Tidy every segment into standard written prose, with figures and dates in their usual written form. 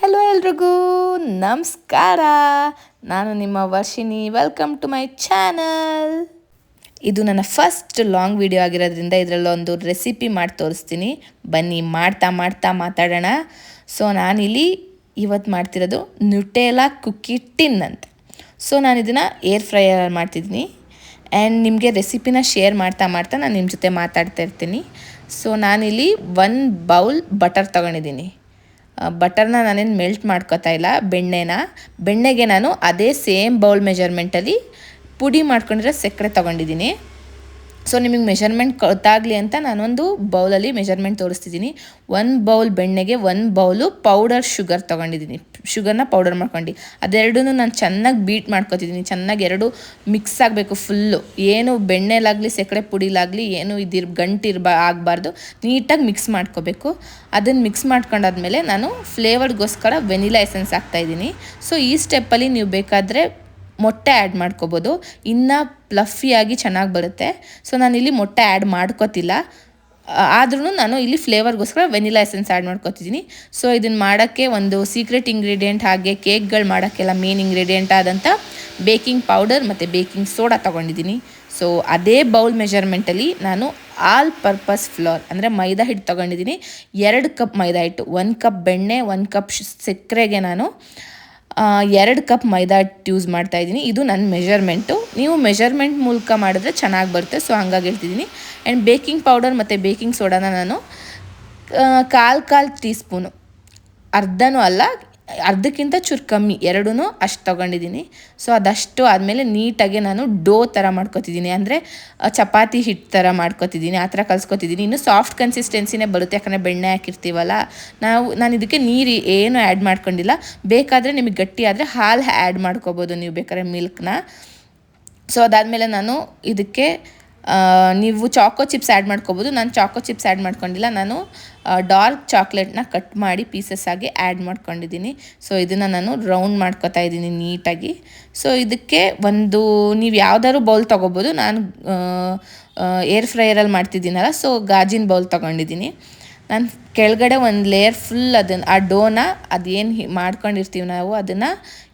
Hello ಎಲ್ರಿಗೂ ನಮಸ್ಕಾರ. ನಾನು ನಿಮ್ಮ Varshini. Welcome to my channel. ಇದು ನನ್ನ ಫಸ್ಟ್ ಲಾಂಗ್ ವಿಡಿಯೋ ಆಗಿರೋದ್ರಿಂದ ಇದರಲ್ಲೊಂದು ರೆಸಿಪಿ ಮಾಡಿ ತೋರಿಸ್ತೀನಿ. ಬನ್ನಿ ಮಾಡ್ತಾ ಮಾಡ್ತಾ ಮಾತಾಡೋಣ. ಸೊ ನಾನಿಲ್ಲಿ ಇವತ್ತು ಮಾಡ್ತಿರೋದು ನ್ಯೂಟೆಲ್ಲಾ ಕುಕ್ಕಿ ಟಿನ್ ಅಂತ. ಸೊ ನಾನು ಇದನ್ನು ಏರ್ ಫ್ರೈಯರ್ ಮಾಡ್ತಿದ್ದೀನಿ ಆ್ಯಂಡ್ ನಿಮಗೆ ರೆಸಿಪಿನ ಶೇರ್ ಮಾಡ್ತಾ ಮಾಡ್ತಾ ನಾನು ನಿಮ್ಮ ಜೊತೆ ಮಾತಾಡ್ತಾ ಇರ್ತೀನಿ. ಸೊ ನಾನಿಲ್ಲಿ 1 ಬೌಲ್ ಬಟರ್ ತೊಗೊಂಡಿದ್ದೀನಿ. ಬಟರ್ನ ನಾನೇನು ಮೆಲ್ಟ್ ಮಾಡ್ಕೋತಾ ಇಲ್ಲ, ಬೆಣ್ಣೆಗೆ ನಾನು ಅದೇ ಸೇಮ್ ಬೌಲ್ ಮೆಜರ್ಮೆಂಟಲ್ಲಿ ಪುಡಿ ಮಾಡ್ಕೊಂಡಿರೋ ಸಕ್ಕರೆ ತೊಗೊಂಡಿದ್ದೀನಿ. ಸೊ ನಿಮಗೆ ಮೆಜರ್ಮೆಂಟ್ ಗೊತ್ತಾಗಲಿ ಅಂತ ನಾನೊಂದು ಬೌಲಲ್ಲಿ ಮೆಜರ್ಮೆಂಟ್ ತೋರಿಸ್ತಿದ್ದೀನಿ. 1 ಬೌಲ್ ಬೆಣ್ಣೆಗೆ 1 ಬೌಲು ಪೌಡರ್ ಶುಗರ್ ತೊಗೊಂಡಿದ್ದೀನಿ. ಶುಗರ್ನ ಪೌಡರ್ ಮಾಡ್ಕೊಂಡು ಅದೆರಡೂ ನಾನು ಚೆನ್ನಾಗಿ ಬೀಟ್ ಮಾಡ್ಕೊತಿದ್ದೀನಿ. ಚೆನ್ನಾಗಿ ಎರಡು ಮಿಕ್ಸ್ ಆಗಬೇಕು ಫುಲ್ಲು. ಏನು ಬೆಣ್ಣೆಲಾಗಲಿ ಸಕ್ಕರೆ ಪುಡಿಲಾಗಲಿ ಏನು ಆಗಬಾರ್ದು. ನೀಟಾಗಿ ಮಿಕ್ಸ್ ಮಾಡ್ಕೋಬೇಕು. ಅದನ್ನು ಮಿಕ್ಸ್ ಮಾಡ್ಕೊಂಡಾದ್ಮೇಲೆ ನಾನು ಫ್ಲೇವರ್ಗೋಸ್ಕರ ವೆನಿಲಾ ಎಸೆನ್ಸ್ ಹಾಕ್ತಾಯಿದ್ದೀನಿ. ಸೊ ಈ ಸ್ಟೆಪ್ಪಲ್ಲಿ ನೀವು ಬೇಕಾದರೆ ಮೊಟ್ಟೆ ಆ್ಯಡ್ ಮಾಡ್ಕೋಬೋದು, ಇನ್ನೂ ಪ್ಲಫಿಯಾಗಿ ಚೆನ್ನಾಗಿ ಬರುತ್ತೆ. ಸೊ ನಾನಿಲ್ಲಿ ಮೊಟ್ಟೆ ಆ್ಯಡ್ ಮಾಡ್ಕೋತಿಲ್ಲ, ಆದ್ರೂ ನಾನು ಇಲ್ಲಿ ಫ್ಲೇವರ್ಗೋಸ್ಕರ ವೆನಿಲಾ ಎಸೆನ್ಸ್ ಆ್ಯಡ್ ಮಾಡ್ಕೊತಿದ್ದೀನಿ. ಸೊ ಇದನ್ನು ಮಾಡೋಕ್ಕೆ ಒಂದು ಸೀಕ್ರೆಟ್ ಇಂಗ್ರೀಡಿಯೆಂಟ್, ಹಾಗೆ ಕೇಕ್ಗಳು ಮಾಡೋಕ್ಕೆಲ್ಲ ಮೇನ್ ಇಂಗ್ರೀಡಿಯೆಂಟ್ ಆದಂಥ ಬೇಕಿಂಗ್ ಪೌಡರ್ ಮತ್ತು ಬೇಕಿಂಗ್ ಸೋಡಾ ತೊಗೊಂಡಿದ್ದೀನಿ. ಸೊ ಅದೇ ಬೌಲ್ ಮೆಜರ್ಮೆಂಟಲ್ಲಿ ನಾನು ಆಲ್ ಪರ್ಪಸ್ ಫ್ಲೋರ್ ಅಂದರೆ ಮೈದಾ ಹಿಟ್ಟು ತೊಗೊಂಡಿದ್ದೀನಿ. 2 ಕಪ್ ಮೈದಾ ಹಿಟ್ಟು, 1 ಕಪ್ ಬೆಣ್ಣೆ, 1 ಕಪ್ ಸಕ್ಕರೆಗೆ ನಾನು 2 ಕಪ್ ಮೈದಾ ಹಿಟ್ಟು ಯೂಸ್ ಮಾಡ್ತಾಯಿದ್ದೀನಿ. ಇದು ನನ್ನ ಮೆಜರ್ಮೆಂಟು. ನೀವು ಮೆಜರ್ಮೆಂಟ್ ಮೂಲಕ ಮಾಡಿದ್ರೆ ಚೆನ್ನಾಗಿ ಬರುತ್ತೆ. ಸೊ ಹಂಗಾಗಿ ಹೇಳ್ತಿದ್ದೀನಿ. ಆ್ಯಂಡ್ ಬೇಕಿಂಗ್ ಪೌಡರ್ ಮತ್ತು ಬೇಕಿಂಗ್ ಸೋಡಾನ ನಾನು ಕಾಲು ಟೀ ಸ್ಪೂನು, ಅರ್ಧನೂ ಅಲ್ಲ ಅರ್ಧಕ್ಕಿಂತ ಚೂರು ಕಮ್ಮಿ, ಎರಡೂ ಅಷ್ಟು ತೊಗೊಂಡಿದ್ದೀನಿ. ಸೊ ಅದಷ್ಟು ಆದಮೇಲೆ ನೀಟಾಗಿ ನಾನು ಡೋ ಥರ ಮಾಡ್ಕೊತಿದ್ದೀನಿ, ಅಂದರೆ ಚಪಾತಿ ಹಿಟ್ಟು ಥರ ಮಾಡ್ಕೊತಿದ್ದೀನಿ. ಆ ಥರ ಕಲಿಸ್ಕೊತಿದ್ದೀನಿ. ಇನ್ನು ಸಾಫ್ಟ್ ಕನ್ಸಿಸ್ಟೆನ್ಸಿನೇ ಬರುತ್ತೆ, ಯಾಕಂದರೆ ಬೆಣ್ಣೆ ಹಾಕಿರ್ತೀವಲ್ಲ. ನಾನು ಇದಕ್ಕೆ ನೀರು ಏನು ಆ್ಯಡ್ ಮಾಡ್ಕೊಂಡಿಲ್ಲ. ಬೇಕಾದರೆ ನಿಮಗೆ ಗಟ್ಟಿ ಆದರೆ ಹಾಲು ಆ್ಯಡ್ ಮಾಡ್ಕೋಬೋದು ನೀವು ಬೇಕಾದ್ರೆ ಮಿಲ್ಕ್ನ. ಸೊ ಅದಾದಮೇಲೆ ನಾನು ಇದಕ್ಕೆ ನೀವು ಚಾಕೋ ಚಿಪ್ಸ್ ಆ್ಯಡ್ ಮಾಡ್ಕೋಬೋದು. ನಾನು ಚಾಕೋ ಚಿಪ್ಸ್ ಆ್ಯಡ್ ಮಾಡ್ಕೊಂಡಿಲ್ಲ, ನಾನು ಡಾರ್ಕ್ ಚಾಕ್ಲೇಟ್ನ ಕಟ್ ಮಾಡಿ ಪೀಸಸ್ ಆಗಿ ಆ್ಯಡ್ ಮಾಡ್ಕೊಂಡಿದ್ದೀನಿ. ಸೊ ಇದನ್ನು ನಾನು ರೌಂಡ್ ಮಾಡ್ಕೊತಾ ಇದ್ದೀನಿ ನೀಟಾಗಿ. ಸೊ ಇದಕ್ಕೆ ನೀವು ಯಾವುದಾದ್ರು ಬೌಲ್ ತೊಗೋಬೋದು. ನಾನು ಏರ್ ಫ್ರೈಯರಲ್ಲಿ ಮಾಡ್ತಿದ್ದೀನಲ್ಲ, ಸೊ ಗಾಜಿನ ಬೌಲ್ ತೊಗೊಂಡಿದ್ದೀನಿ. ನಾನು ಕೆಳಗಡೆ ಒಂದು ಲೇಯರ್ ಫುಲ್ ಆ ಡೋನ ಅದೇನು ಮಾಡ್ಕೊಂಡಿರ್ತೀವಿ ನಾವು ಅದನ್ನು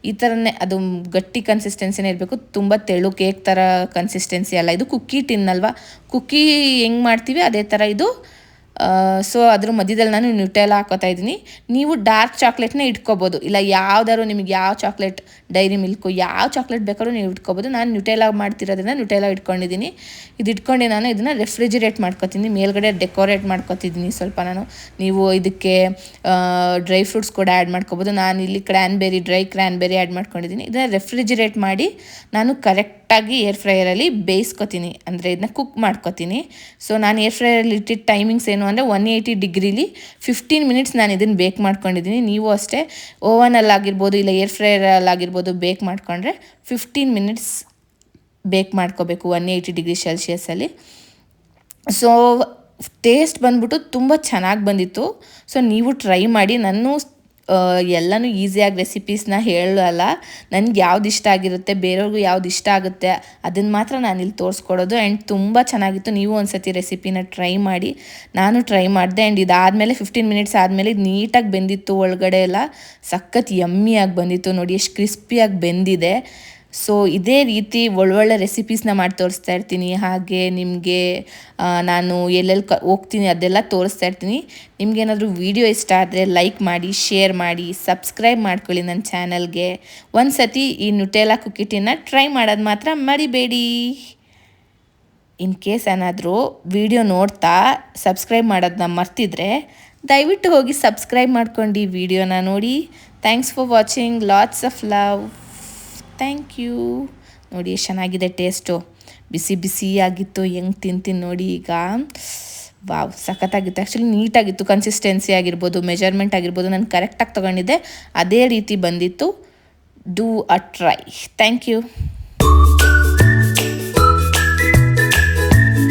ಈ ಥರನೇ, ಅದು ಗಟ್ಟಿ ಕನ್ಸಿಸ್ಟೆನ್ಸಿನೇ ಇರಬೇಕು, ತುಂಬ ತೆಳು ಕೇಕ್ ಥರ ಕನ್ಸಿಸ್ಟೆನ್ಸಿ ಅಲ್ಲ. ಇದು ಕುಕ್ಕಿ ಟಿನ್ ಅಲ್ವಾ, ಕುಕ್ಕಿ ಹೆಂಗೆ ಮಾಡ್ತೀವಿ ಅದೇ ಥರ ಇದು. ಸೊ ಅದ್ರ ಮಧ್ಯದಲ್ಲಿ ನಾನು ನ್ಯೂಟೆಲ್ಲಾ ಹಾಕೋತಾ ಇದ್ದೀನಿ. ನೀವು ಡಾರ್ಕ್ ಚಾಕ್ಲೇಟ್ನ ಇಟ್ಕೋಬೋದು, ಇಲ್ಲ ಯಾವ್ದಾದ್ರು ನಿಮಗೆ ಯಾವ ಚಾಕ್ಲೇಟ್, ಡೈರಿ ಮಿಲ್ಕು ಯಾವ ಚಾಕ್ಲೇಟ್ ಬೇಕಾದ್ರೂ ನೀವು ಇಟ್ಕೋಬೋದು. ನಾನು ನ್ಯೂಟೆಲ್ಲಾ ಮಾಡ್ತಿರೋದ್ರಿಂದ ನ್ಯೂಟೆಲ್ಲಾ ಇಟ್ಕೊಂಡಿದ್ದೀನಿ. ಇಟ್ಕೊಂಡು ನಾನು ಇದನ್ನು ರೆಫ್ರಿಜಿರೇಟ್ ಮಾಡ್ಕೊತೀನಿ. ಮೇಲ್ಗಡೆ ಡೆಕೋರೇಟ್ ಮಾಡ್ಕೊತಿದ್ದೀನಿ ಸ್ವಲ್ಪ ನಾನು. ನೀವು ಇದಕ್ಕೆ ಡ್ರೈ ಫ್ರೂಟ್ಸ್ ಕೂಡ ಆ್ಯಡ್ ಮಾಡ್ಕೋಬೋದು. ನಾನು ಇಲ್ಲಿ ಡ್ರೈ ಕ್ರ್ಯಾನ್ಬೆರಿ ಆ್ಯಡ್ ಮಾಡ್ಕೊಂಡಿದ್ದೀನಿ. ಇದನ್ನು ರೆಫ್ರಿಜಿರೇಟ್ ಮಾಡಿ ನಾನು ಕರೆಕ್ಟಾಗಿ ಏರ್ ಫ್ರೈಯರಲ್ಲಿ ಬೇಯಿಸ್ಕೊತೀನಿ, ಅಂದರೆ ಇದನ್ನ ಕುಕ್ ಮಾಡ್ಕೊತೀನಿ. ಸೊ ನಾನು ಏರ್ ಫ್ರೈಯರಲ್ಲಿ ಇಟ್ಟಿದ್ದ ಟೈಮಿಂಗ್ಸ್ ಏನು ಅಂದರೆ 180 ಡಿಗ್ರಿಲಿ 15 ಮಿನಿಟ್ಸ್ ನಾನು ಇದನ್ನು ಬೇಕ್ ಮಾಡ್ಕೊಂಡಿದ್ದೀನಿ. ನೀವು ಅಷ್ಟೇ ಓವನಲ್ಲಾಗಿರ್ಬೋದು ಇಲ್ಲ ಏರ್ ಫ್ರೈಯರಲ್ಲಾಗಿರ್ಬೋದು ಬೇಕ್ ಮಾಡಿಕೊಂಡ್ರೆ 15 ಮಿನಿಟ್ಸ್ ಬೇಕ್ ಮಾಡ್ಕೋಬೇಕು 180 ಡಿಗ್ರಿ ಸೆಲ್ಸಿಯಸ್ಸಲ್ಲಿ. ಸೊ ಟೇಸ್ಟ್ ಬಂದ್ಬಿಟ್ಟು ತುಂಬ ಚೆನ್ನಾಗಿ ಬಂದಿತ್ತು. ಸೊ ನೀವು ಟ್ರೈ ಮಾಡಿ. ನಾನು ಎಲ್ಲನೂ ಈಸಿಯಾಗಿ ರೆಸಿಪೀಸ್ನ ಹೇಳಲ್ಲ, ನನಗೆ ಯಾವ್ದು ಇಷ್ಟ ಆಗಿರುತ್ತೆ, ಬೇರೆಯವ್ರಿಗೂ ಯಾವ್ದು ಇಷ್ಟ ಆಗುತ್ತೆ ಅದನ್ನು ಮಾತ್ರ ನಾನಿಲ್ಲಿ ತೋರಿಸ್ಕೊಡೋದು. ಆ್ಯಂಡ್ ತುಂಬ ಚೆನ್ನಾಗಿತ್ತು. ನೀವು ಒಂದು ಸತಿ ರೆಸಿಪಿನ ಟ್ರೈ ಮಾಡಿ. ನಾನು ಟ್ರೈ ಮಾಡಿದೆ. ಆ್ಯಂಡ್ ಇದಾದಮೇಲೆ 15 ಮಿನಿಟ್ಸ್ ಆದಮೇಲೆ ಇದು ನೀಟಾಗಿ ಬೆಂದಿತ್ತು, ಒಳಗಡೆ ಎಲ್ಲ ಸಖತ್ ಯಮ್ಮಿಯಾಗಿ ಬಂದಿತ್ತು. ನೋಡಿ ಎಷ್ಟು ಕ್ರಿಸ್ಪಿಯಾಗಿ ಬೆಂದಿದೆ. ಸೊ ಇದೇ ರೀತಿ ಒಳ್ಳೊಳ್ಳೆ ರೆಸಿಪೀಸ್ನ ಮಾಡಿ ತೋರಿಸ್ತಾ ಇರ್ತೀನಿ. ಹಾಗೆ ನಿಮಗೆ ನಾನು ಎಲ್ಲೆಲ್ಲಿ ಹೋಗ್ತೀನಿ ಅದೆಲ್ಲ ತೋರಿಸ್ತಾ ಇರ್ತೀನಿ. ನಿಮಗೇನಾದರೂ ವಿಡಿಯೋ ಇಷ್ಟ ಆದರೆ ಲೈಕ್ ಮಾಡಿ, ಶೇರ್ ಮಾಡಿ, ಸಬ್ಸ್ಕ್ರೈಬ್ ಮಾಡ್ಕೊಳ್ಳಿ ನನ್ನ ಚಾನಲ್ಗೆ. ಒಂದು ಸತಿ ಈ ನ್ಯೂಟೆಲ್ಲಾ ಕುಕ್ಕಿ ಟಿನ್ನ ಟ್ರೈ ಮಾಡೋದು ಮಾತ್ರ ಮರಿಬೇಡಿ. ಇನ್ ಕೇಸ್ ಏನಾದರೂ ವಿಡಿಯೋ ನೋಡ್ತಾ ಸಬ್ಸ್ಕ್ರೈಬ್ ಮಾಡೋದನ್ನ ಮರ್ತಿದ್ರೆ ದಯವಿಟ್ಟು ಹೋಗಿ ಸಬ್ಸ್ಕ್ರೈಬ್ ಮಾಡ್ಕೊಂಡು ವಿಡಿಯೋನ ನೋಡಿ. Thanks for watching. Lots of love. Thank you. ನೋಡಿ ಎಷ್ಟು ಚೆನ್ನಾಗಿದೆ ಟೇಸ್ಟು, ಬಿಸಿ ಬಿಸಿಯಾಗಿತ್ತು. ಹೆಂಗೆ ತಿಂತೀನಿ ನೋಡಿ ಈಗ. ವಾವ್, ಸಖತ್ತಾಗಿತ್ತು. ಆ್ಯಕ್ಚುಲಿ ನೀಟಾಗಿತ್ತು. ಕನ್ಸಿಸ್ಟೆನ್ಸಿ ಆಗಿರ್ಬೋದು, ಮೆಜರ್ಮೆಂಟ್ ಆಗಿರ್ಬೋದು, ನಾನು ಕರೆಕ್ಟಾಗಿ ತೊಗೊಂಡಿದ್ದೆ, ಅದೇ ರೀತಿ ಬಂದಿತ್ತು. Do a try. Thank you.